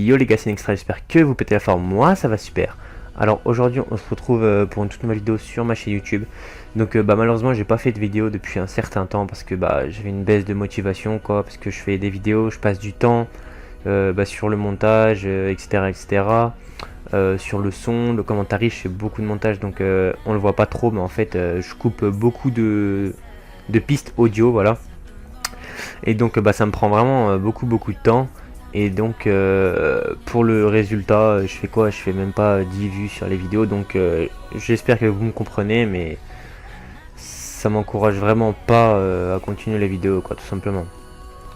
Yo les gars, c'est Nextra, j'espère que vous pétez la forme, moi ça va super. Alors aujourd'hui on se retrouve pour une toute nouvelle vidéo sur ma chaîne YouTube. Donc malheureusement j'ai pas fait de vidéo depuis un certain temps parce que j'avais une baisse de motivation quoi, parce que je fais des vidéos, je passe du temps sur le montage, etc. Sur le son, le commentary, je fais beaucoup de montage donc on le voit pas trop, mais en fait je coupe beaucoup de pistes audio, voilà. Et donc ça me prend vraiment beaucoup de temps. Et donc pour le résultat, je fais quoi? Je fais même pas 10 vues sur les vidéos. Donc j'espère que vous me comprenez, mais ça m'encourage vraiment pas à continuer les vidéos quoi, tout simplement.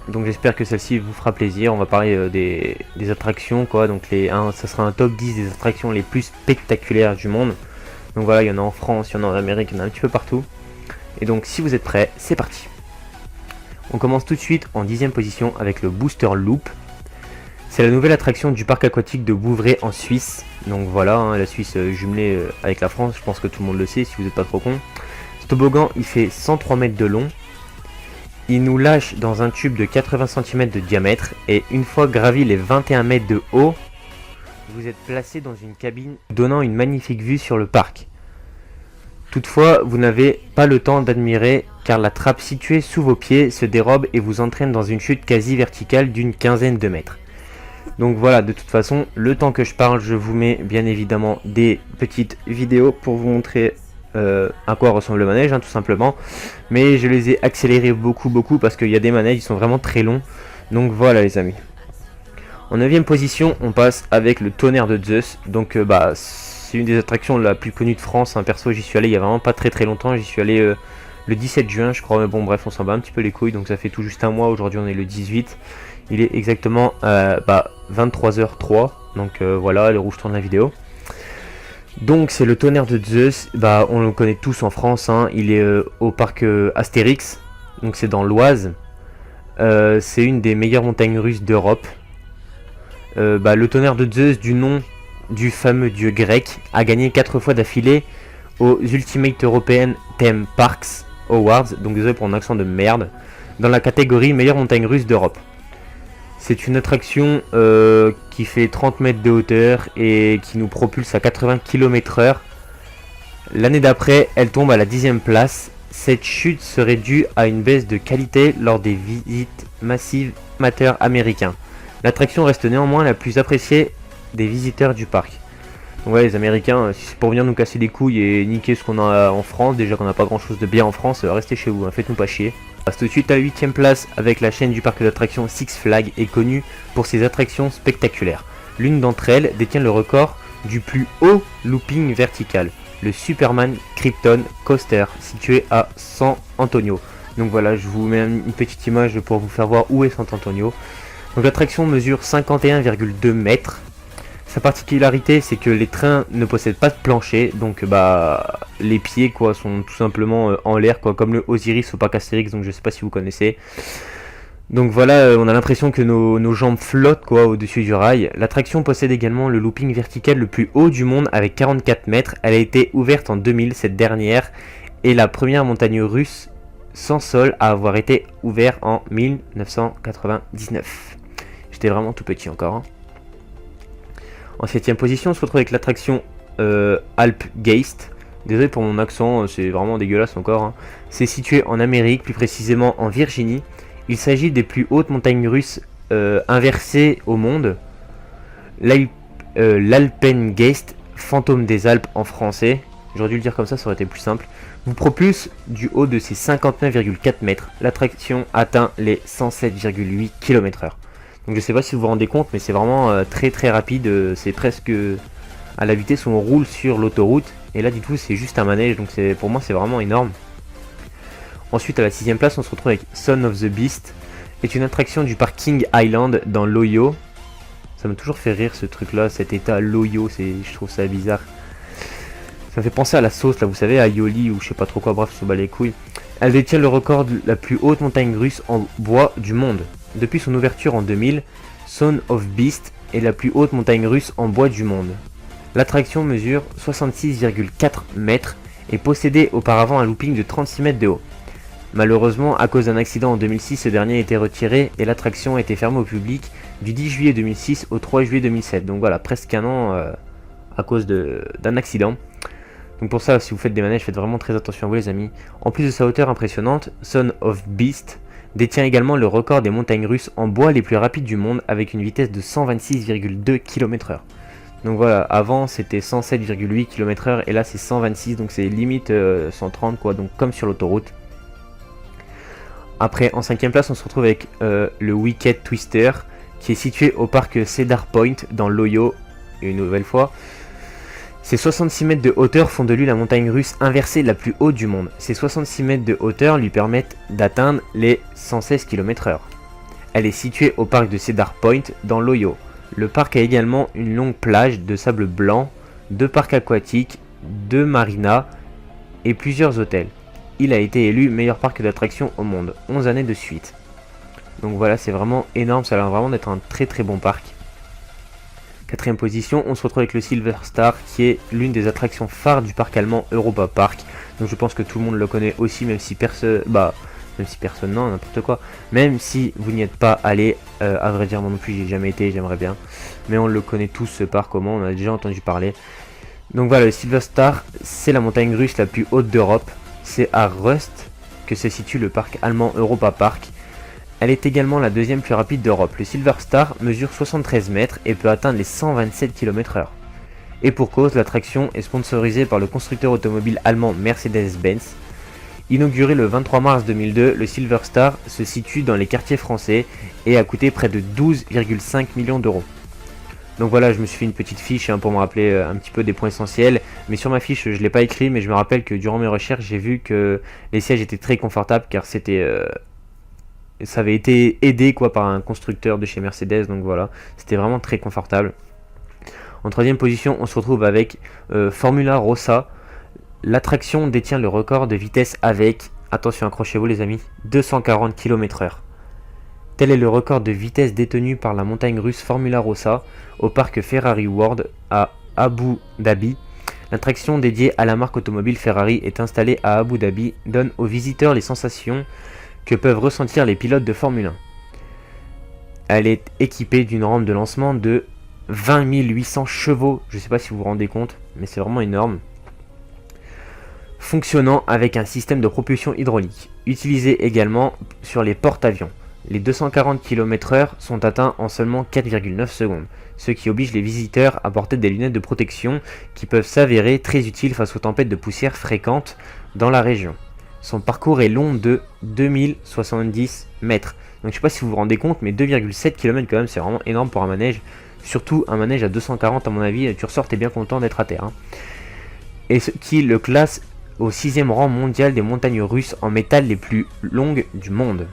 Donc j'espère que celle-ci vous fera plaisir. On va parler des attractions quoi. Donc ça sera un top 10 des attractions les plus spectaculaires du monde. Donc voilà, il y en a en France, il y en a en Amérique, il y en a un petit peu partout. Et donc si vous êtes prêts, c'est parti. On commence tout de suite en 10e position avec le Booster Loop. C'est la nouvelle attraction du parc aquatique de Vouvray en Suisse. Donc voilà, la Suisse jumelée avec la France, je pense que tout le monde le sait si vous n'êtes pas trop con. Ce toboggan, il fait 103 mètres de long. Il nous lâche dans un tube de 80 cm de diamètre. Et une fois gravi les 21 mètres de haut, vous êtes placé dans une cabine donnant une magnifique vue sur le parc. Toutefois, vous n'avez pas le temps d'admirer car la trappe située sous vos pieds se dérobe et vous entraîne dans une chute quasi verticale d'une quinzaine de mètres. Donc voilà, de toute façon, le temps que je parle, je vous mets bien évidemment des petites vidéos pour vous montrer à quoi ressemble le manège, tout simplement. Mais je les ai accélérés beaucoup parce qu'il y a des manèges, ils sont vraiment très longs. Donc voilà les amis. En 9e position, on passe avec le tonnerre de Zeus. Donc c'est une des attractions la plus connue de France. Perso, j'y suis allé il y a vraiment pas très longtemps. J'y suis allé le 17 juin, je crois. Mais bon, bref, on s'en bat un petit peu les couilles. Donc ça fait tout juste un mois. Aujourd'hui, on est le 18. Il est exactement 23h03. Donc voilà, le rouge tourne la vidéo. Donc c'est le tonnerre de Zeus. On le connaît tous en France. Il est au parc Astérix. Donc c'est dans l'Oise. C'est une des meilleures montagnes russes d'Europe. Le tonnerre de Zeus, du nom du fameux dieu grec, a gagné 4 fois d'affilée aux Ultimate European Theme Parks Awards, donc désolé pour un accent de merde, dans la catégorie meilleure montagne russe d'Europe. C'est une attraction qui fait 30 mètres de hauteur et qui nous propulse à 80 km/h. L'année d'après, elle tombe à la 10e place. Cette chute serait due à une baisse de qualité lors des visites massives amateurs américains. L'attraction reste néanmoins la plus appréciée des visiteurs du parc. Donc ouais, les Américains, si c'est pour venir nous casser les couilles et niquer ce qu'on a en France, déjà qu'on n'a pas grand chose de bien en France, restez chez vous, faites-nous pas chier. On passe tout de suite à la 8e place avec la chaîne du parc d'attractions Six Flags, est connue pour ses attractions spectaculaires. L'une d'entre elles détient le record du plus haut looping vertical, le Superman Krypton Coaster, situé à San Antonio. Donc voilà, je vous mets une petite image pour vous faire voir où est San Antonio. Donc l'attraction mesure 51,2 mètres. Sa particularité, c'est que les trains ne possèdent pas de plancher, donc les pieds quoi sont tout simplement en l'air quoi, comme le Osiris au parc Astérix, donc je sais pas si vous connaissez. Donc voilà, on a l'impression que nos jambes flottent quoi au-dessus du rail. L'attraction possède également le looping vertical le plus haut du monde avec 44 mètres. Elle a été ouverte en 2000, cette dernière est la première montagne russe sans sol à avoir été ouverte en 1999. J'étais vraiment tout petit encore. En 7e position, on se retrouve avec l'attraction Alpgeist. Désolé pour mon accent, c'est vraiment dégueulasse encore. C'est situé en Amérique, plus précisément en Virginie. Il s'agit des plus hautes montagnes russes inversées au monde. L'Alpengeist, fantôme des Alpes en français, j'aurais dû le dire comme ça aurait été plus simple, vous propulse du haut de ses 59,4 mètres. L'attraction atteint les 107,8 km/h. Donc je sais pas si vous vous rendez compte, mais c'est vraiment très rapide. C'est presque à la vitesse où on roule sur l'autoroute. Et là du tout c'est juste un manège, donc pour moi c'est vraiment énorme. Ensuite à la 6e place on se retrouve avec Son of the Beast. C'est une attraction du parc King Island dans l'Ohio. Ça m'a toujours fait rire ce truc là, cet état l'Ohio, je trouve ça bizarre. Ça me fait penser à la sauce là, vous savez, à Yoli ou je sais pas trop quoi, bref, je se bat les couilles. Elle détient le record de la plus haute montagne russe en bois du monde. Depuis son ouverture en 2000, Son of Beast est la plus haute montagne russe en bois du monde. L'attraction mesure 66,4 mètres et possédait auparavant un looping de 36 mètres de haut. Malheureusement, à cause d'un accident en 2006, ce dernier a été retiré et l'attraction a été fermée au public du 10 juillet 2006 au 3 juillet 2007. Donc voilà, presque un an à cause d'un accident. Donc pour ça, si vous faites des manèges, faites vraiment très attention à vous les amis. En plus de sa hauteur impressionnante, Son of Beast détient également le record des montagnes russes en bois les plus rapides du monde avec une vitesse de 126,2 km/h. Donc voilà, avant c'était 107,8 km/h et là c'est 126, donc c'est limite 130 quoi, donc comme sur l'autoroute. Après, en 5ème place, on se retrouve avec le Wicked Twister qui est situé au parc Cedar Point dans l'Ohio, une nouvelle fois. Ces 66 mètres de hauteur font de lui la montagne russe inversée la plus haute du monde. Ces 66 mètres de hauteur lui permettent d'atteindre les 116 km/h. Elle est située au parc de Cedar Point dans l'Ohio. Le parc a également une longue plage de sable blanc, 2 parcs aquatiques, 2 marinas et plusieurs hôtels. Il a été élu meilleur parc d'attractions au monde, 11 années de suite. Donc voilà, c'est vraiment énorme, ça a l'air vraiment d'être un très très bon parc. 4ème position, on se retrouve avec le Silver Star qui est l'une des attractions phares du parc allemand Europa Park. Donc je pense que tout le monde le connaît aussi, même si personne, non, n'importe quoi. Même si vous n'y êtes pas allé, à vrai dire moi non plus j'y ai jamais été, j'aimerais bien. Mais on le connaît tous ce parc, comment on a déjà entendu parler. Donc voilà, le Silver Star, c'est la montagne russe la plus haute d'Europe. C'est à Rust que se situe le parc allemand Europa Park. Elle est également la 2e plus rapide d'Europe. Le Silver Star mesure 73 mètres et peut atteindre les 127 km/h. Et pour cause, l'attraction est sponsorisée par le constructeur automobile allemand Mercedes-Benz. Inauguré le 23 mars 2002, le Silver Star se situe dans les quartiers français et a coûté près de 12,5 millions d'euros. Donc voilà, je me suis fait une petite fiche pour me rappeler un petit peu des points essentiels. Mais sur ma fiche, je ne l'ai pas écrit, mais je me rappelle que durant mes recherches, j'ai vu que les sièges étaient très confortables car c'était... ça avait été aidé quoi par un constructeur de chez Mercedes, donc voilà, c'était vraiment très confortable. En 3ème position, on se retrouve avec Formula Rossa. L'attraction détient le record de vitesse avec, attention accrochez-vous les amis, 240 km/h. Tel est le record de vitesse détenu par la montagne russe Formula Rossa au parc Ferrari World à Abu Dhabi. L'attraction dédiée à la marque automobile Ferrari est installée à Abu Dhabi, donne aux visiteurs les sensations que peuvent ressentir les pilotes de Formule 1. Elle est équipée d'une rampe de lancement de 20 800 chevaux, je ne sais pas si vous vous rendez compte, mais c'est vraiment énorme. Fonctionnant avec un système de propulsion hydraulique, utilisé également sur les porte-avions. Les 240 km/h sont atteints en seulement 4,9 secondes, ce qui oblige les visiteurs à porter des lunettes de protection qui peuvent s'avérer très utiles face aux tempêtes de poussière fréquentes dans la région. Son parcours est long de 2070 mètres. Donc je sais pas si vous vous rendez compte, mais 2,7 km quand même, c'est vraiment énorme pour un manège. Surtout un manège à 240 à mon avis, tu ressors, t'es bien content d'être à terre. Et ce qui le classe au 6e rang mondial des montagnes russes en métal les plus longues du monde.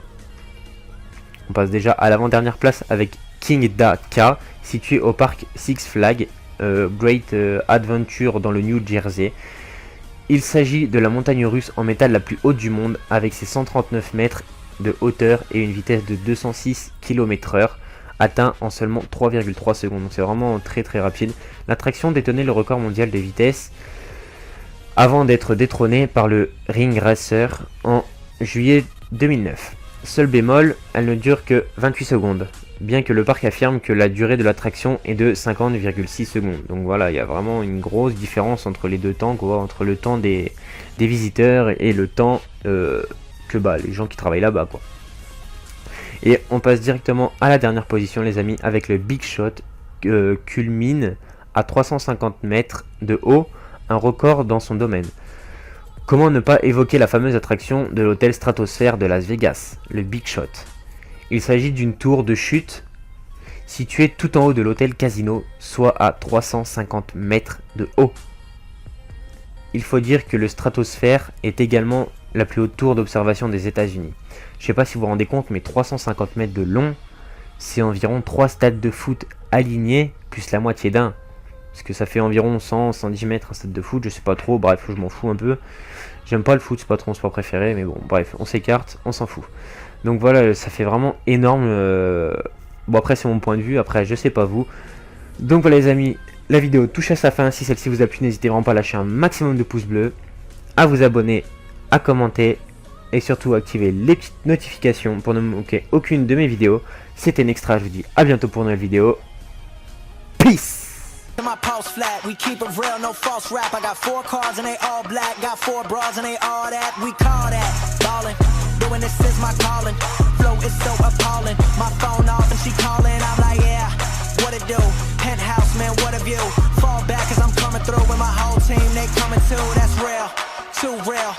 On passe déjà à l'avant-dernière place avec Kingda Ka, situé au parc Six Flags Great Adventure dans le New Jersey. Il s'agit de la montagne russe en métal la plus haute du monde avec ses 139 mètres de hauteur et une vitesse de 206 km/h atteint en seulement 3,3 secondes. Donc c'est vraiment très très rapide. L'attraction détenait le record mondial de vitesse avant d'être détrônée par le Ring Racer en juillet 2009. Seul bémol, elle ne dure que 28 secondes, bien que le parc affirme que la durée de l'attraction est de 50,6 secondes. Donc voilà, il y a vraiment une grosse différence entre les deux temps, quoi, entre le temps des visiteurs et le temps que les gens qui travaillent là-bas, quoi. Et on passe directement à la dernière position les amis, avec le Big Shot culmine à 350 mètres de haut, un record dans son domaine. Comment ne pas évoquer la fameuse attraction de l'hôtel Stratosphere de Las Vegas, le Big Shot. Il s'agit d'une tour de chute située tout en haut de l'hôtel Casino, soit à 350 mètres de haut. Il faut dire que le Stratosphere est également la plus haute tour d'observation des États-Unis. Je ne sais pas si vous vous rendez compte, mais 350 mètres de long, c'est environ 3 stades de foot alignés, plus la moitié d'un. Parce que ça fait environ 100-110 mètres un stade de foot, je sais pas trop, bref, je m'en fous un peu. J'aime pas le foot, c'est pas trop mon sport préféré, mais bon, bref, on s'écarte, on s'en fout. Donc voilà, ça fait vraiment énorme. Bon, après, c'est mon point de vue, après, je sais pas vous. Donc voilà, les amis, la vidéo touche à sa fin. Si celle-ci vous a plu, n'hésitez vraiment pas à lâcher un maximum de pouces bleus, à vous abonner, à commenter et surtout activer les petites notifications pour ne manquer aucune de mes vidéos. C'était Nextra, je vous dis à bientôt pour une nouvelle vidéo. Peace! My pulse flat, we keep it real, no false rap. I got 4 cars and they all black, got 4 bras and they all that. We call that ballin', doing this is my calling. Flow is so appalling, my phone off and she calling. I'm like, yeah, what it do? Penthouse, man, what a view. Fall back cause I'm coming through with my whole team, they coming too. That's real, too real.